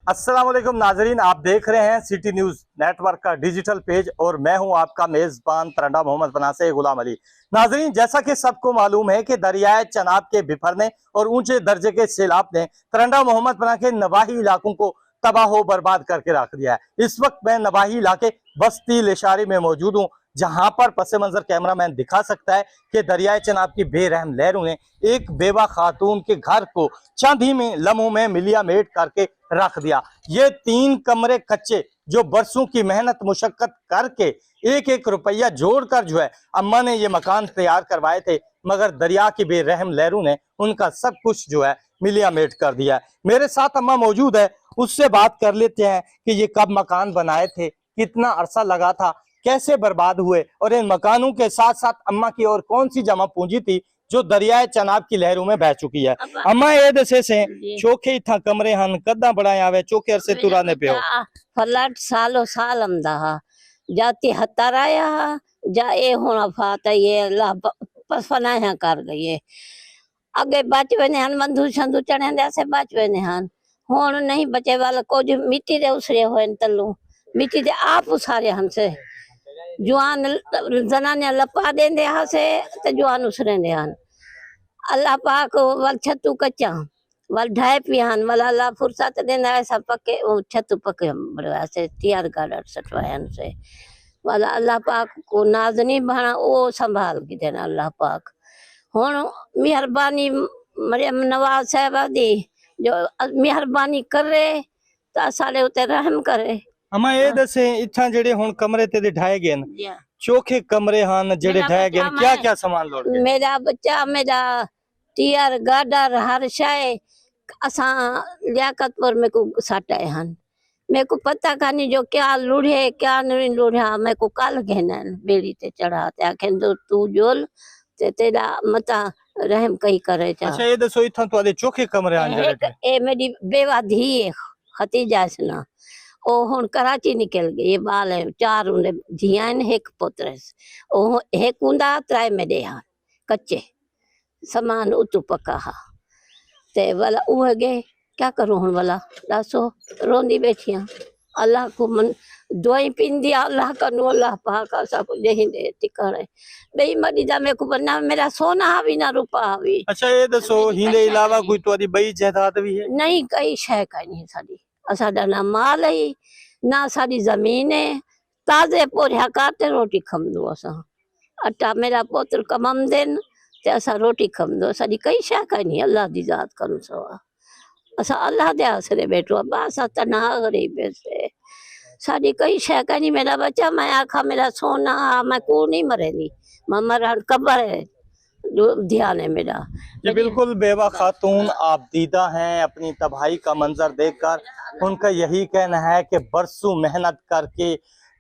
अस्सलाम वालेकुम नाजरीन, आप देख रहे हैं सिटी न्यूज नेटवर्क का डिजिटल पेज और मैं हूं आपका मेजबान तरंडा मोहम्मद बनासे गुलाम अली। नाजरीन, जैसा कि सबको मालूम है कि दरियाए चनाब के बिफरने और ऊंचे दर्जे के सैलाब ने तरंडा मोहम्मद बना के नवाही इलाकों को तबाह बर्बाद करके रख दिया है। इस वक्त मैं नवाही इलाके बस्ती लिशारी में मौजूद हूँ, जहां पर पस मंजर कैमरामैन दिखा सकता है कि दरियाए चनाब की बेरहम लहरों ने एक बेवा खातून के घर को चंद ही में लम्हों में मिलिया मेट करके रख दिया। ये 3 कमरे कच्चे जो बरसों की मेहनत मुशक्कत करके एक एक रुपया जोड़कर जो है अम्मा ने ये मकान तैयार करवाए थे, मगर दरिया की बेरहम लहरों ने उनका सब कुछ जो है मिलिया मेट कर दिया। मेरे साथ अम्मा मौजूद है, उससे बात कर लेते हैं कि ये कब मकान बनाए थे, कितना अरसा लगा था, कैसे बर्बाद हुए और इन मकानों के साथ साथ अम्मा की और कौन सी जमा पूंजी थी जो दरियाए चनाब की लहरों में बह चुकी है। अम्मा ये दसे से चोखे इथा कमरे हन कदा बनाया आवे चोखे अरसे तुराने पे हो फलट सालो साल अमदा जाती हताराया जा ए होना फाता ये अल्लाह पसफना है कर गई अगे बच वने हन बंधु संधु चढ़े दे से बच वने हन हुन नहीं बचे वाला कुछ मिट्टी दे उसरे होए तल्लू मिट्टी दे आप उसारे हमसे जुआन जनाने लपा देंदे हसे ते जुआन उसरेंदे हन अल्लाह पाक वल छतु कच्चा वल ढाई पियान वल अल्लाह फुर्सत देंदा ऐसा पक्के छतु पक्के बड़वा से तैयार गार्डर सटवायन से वल अल्लाह पाक को नाजनी बना ओ संभाल के देना अल्लाह पाक हुन मेहरबानी मरियम नवाज साहब दी जो मेहरबानी करे तो सारे उते रहम करे। अम्मा ये दसे इथा जेड़े हुन कमरे ते ढाए गए न चोखे कमरे हन जेड़े ढाए गए क्या क्या सामान लोड गए? मेरा बच्चा मेरा टीयर गाडर हर शाय असा लियाकतपुर में को साटाए हन मेरे को पता कानी जो क्या लुढ़े क्या नहीं लुढ़ा मेरे को कल कहना बेड़ी ते चढ़ा ते आखन जो तू जोल ते तेरा मता रहम कही करे। अच्छा ये दसो इथा तो चोखे कमरे हन जेड़े ए मेरी बेवा धी खतीजा सना ओ हुन कराची निकल गई ये बाल है 4 उन्हें धियान एक पुत्र ओ एक कुंदा त्राय में दे कच्चे सामान उतु पका हा ते वाला उह गए क्या करूं हुन वाला दासो रोंदी बैठिया अल्लाह को मन दोई पिंदी अल्लाह का नो अल्लाह पाक सब यही दे टिकाणे बेई मडी जा में को बना मेरा सोना हावी ना रूपा हावी। अच्छा ये दसो हिंदे अलावा कोई तोरी बई जायदाद भी है? नहीं कई शय का नहीं साडी असाडा ना माल है ना साडी जमीन है ताजे पोरिया काटे रोटी खमदो असा अटा मेरा पुत्र कमम देन ते असा रोटी खमदो साडी कई शय का नहीं अल्लाह दी जात करू सवा असा अल्लाह दे आसरे बैठो बासा तना गरीब से साडी कई शय का नहीं मेरा बच्चा मैं आखा मेरा सोना मैं को नहीं मरेगी ममर कब्र है ध्यान है मेरा। ये बिल्कुल बेवा खातून आप दीदा हैं, अपनी तबाही का मंजर देखकर उनका यही कहना है कि बरसों मेहनत करके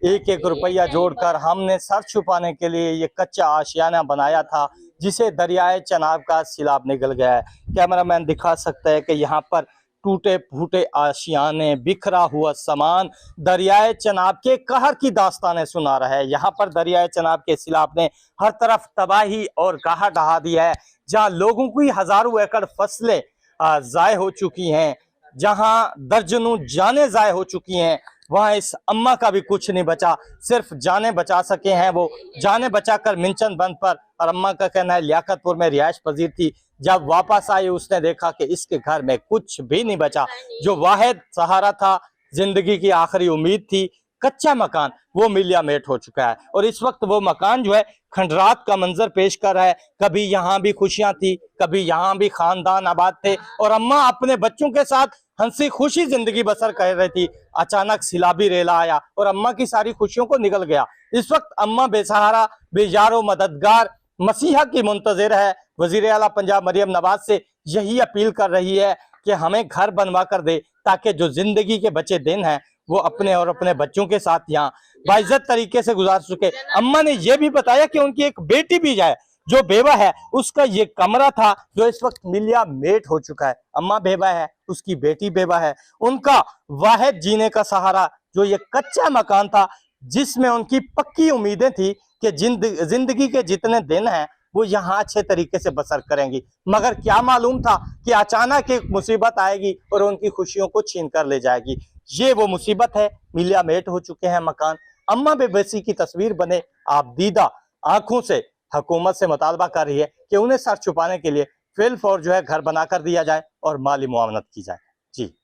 एक एक रुपया जोड़कर हमने सर छुपाने के लिए ये कच्चा आशियाना बनाया था जिसे दरियाए चनाब का सैलाब निगल गया है। कैमरामैन दिखा सकता है कि यहाँ पर टूटे फूटे आशियाने बिखरा हुआ सामान दरियाए चनाब के कहर की दास्तानें सुना रहा है। यहाँ पर दरियाए चनाब के सैलाब ने हर तरफ तबाही और कहर ढहा दिया है, जहाँ लोगों की हजारों एकड़ फसलें जाय हो चुकी हैं, जहाँ दर्जनों जाने जाय हो चुकी हैं, वहाँ इस अम्मा का भी कुछ नहीं बचा। सिर्फ जाने बचा सके हैं वो जाने बचाकर मिंचन बंद पर, और अम्मा का कहना है लियाकतपुर में रिहाइश पजीर थी, जब वापस आई उसने देखा कि इसके घर में कुछ भी नहीं बचा। जो वाहिद सहारा था, जिंदगी की आखिरी उम्मीद थी, कच्चा मकान, वो मिलिया मेट हो चुका है और इस वक्त वो मकान जो है खंडरात का मंजर पेश कर रहा है। कभी यहाँ भी खुशियां थी, कभी यहाँ भी खानदान आबाद थे और अम्मा अपने बच्चों के साथ हंसी खुशी जिंदगी बसर कर रही थी। अचानक सैलाबी रेला आया और अम्मा की सारी खुशियों को निगल गया। इस वक्त अम्मा बेसहारा बेजारो मददगार मसीहा की मुंतजिर है। वजीर आला पंजाब मरियम नवाज से यही अपील कर रही है कि हमें घर बनवा कर दे ताकि जो जिंदगी के बचे दिन हैं वो अपने और अपने बच्चों के साथ यहाँ बाइज्जत तरीके से गुजार सके। अम्मा ने यह भी बताया कि उनकी एक बेटी भी है जो बेवा है, उसका ये कमरा था जो इस वक्त मिलिया मेट हो चुका है। अम्मा बेवा है, उसकी बेटी बेवा है, उनका वाहिद जीने का सहारा जो ये कच्चा मकान था जिसमें उनकी पक्की उम्मीदें थी कि जिंदगी के जितने दिन हैं वो यहाँ अच्छे तरीके से बसर करेंगी। मगर क्या मालूम था कि अचानक एक मुसीबत आएगी और उनकी खुशियों को छीन कर ले जाएगी। ये वो मुसीबत है, मिलिया मेट हो चुके हैं मकान। अम्मा बेबसी की तस्वीर बने आप दीदा आंखों से हुकूमत से मुतालबा कर रही है कि उन्हें सर छुपाने के लिए फिल फौर जो है घर बनाकर दिया जाए और माली मुआवनत की जाए। जी।